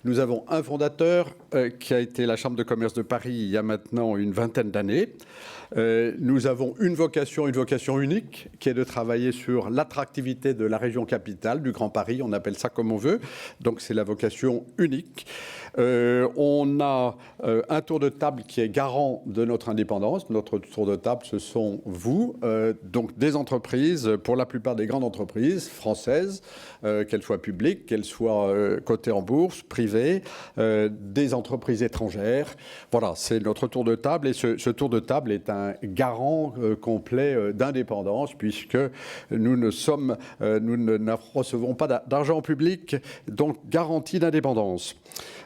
Nous avons un fondateur qui a été la Chambre de commerce de Paris il y a maintenant une vingtaine d'années. Nous avons une vocation unique, qui est de travailler sur l'attractivité de la région capitale, du Grand Paris, on appelle ça comme on veut. Donc c'est la vocation unique. On a un tour de table qui est garant de notre indépendance. Notre tour de table, ce sont vous, donc des entreprises, pour la plupart des grandes entreprises françaises, qu'elles soient publiques, qu'elles soient cotées en bourse, privées, des entreprises étrangères. Voilà, c'est notre tour de table et ce tour de table est un garant complet d'indépendance puisque nous ne recevons pas d'argent public, donc garantie d'indépendance.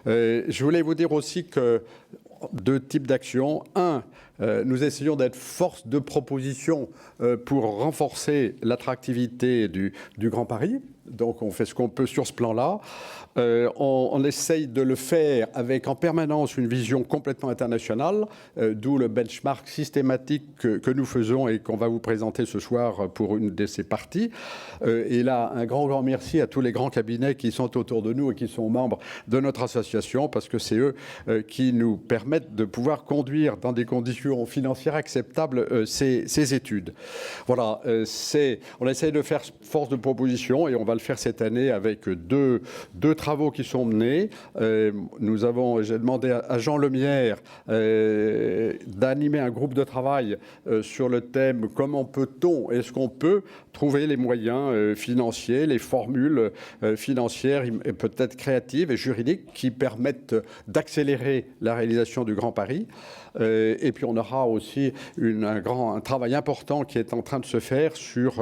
Je voulais vous dire aussi que deux types d'actions. Un, nous essayons d'être force de proposition pour renforcer l'attractivité du Grand Paris. Donc on fait ce qu'on peut sur ce plan-là. On essaye de le faire avec en permanence une vision complètement internationale, d'où le benchmark systématique que nous faisons et qu'on va vous présenter ce soir pour une de ces parties. Et là, un grand merci à tous les grands cabinets qui sont autour de nous et qui sont membres de notre association, parce que c'est eux qui nous permettent de pouvoir conduire dans des conditions financières acceptables ces études. Voilà, on essaye de faire force de proposition et on va le faire cette année avec deux travaux qui sont menés. J'ai demandé à Jean Lemierre d'animer un groupe de travail sur le thème « Comment est-ce qu'on peut trouver les moyens financiers, les formules financières et peut-être créatives et juridiques qui permettent d'accélérer la réalisation du Grand Paris ». Et puis on aura aussi un travail important qui est en train de se faire sur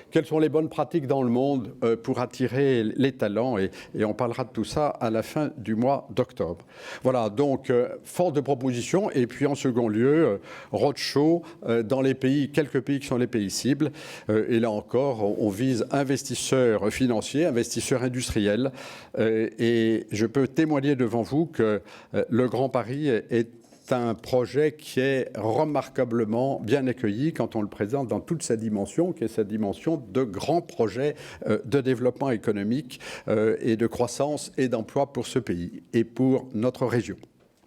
quelles sont les bonnes pratiques dans le monde pour attirer les talents et on parlera de tout ça à la fin du mois d'octobre. Voilà, donc force de proposition et puis en second lieu, roadshow dans quelques pays qui sont les pays cibles. Et là encore, on vise investisseurs financiers, investisseurs industriels et je peux témoigner devant vous que le Grand Paris est un projet qui est remarquablement bien accueilli quand on le présente dans toute sa dimension, qui est sa dimension de grand projet de développement économique et de croissance et d'emploi pour ce pays et pour notre région.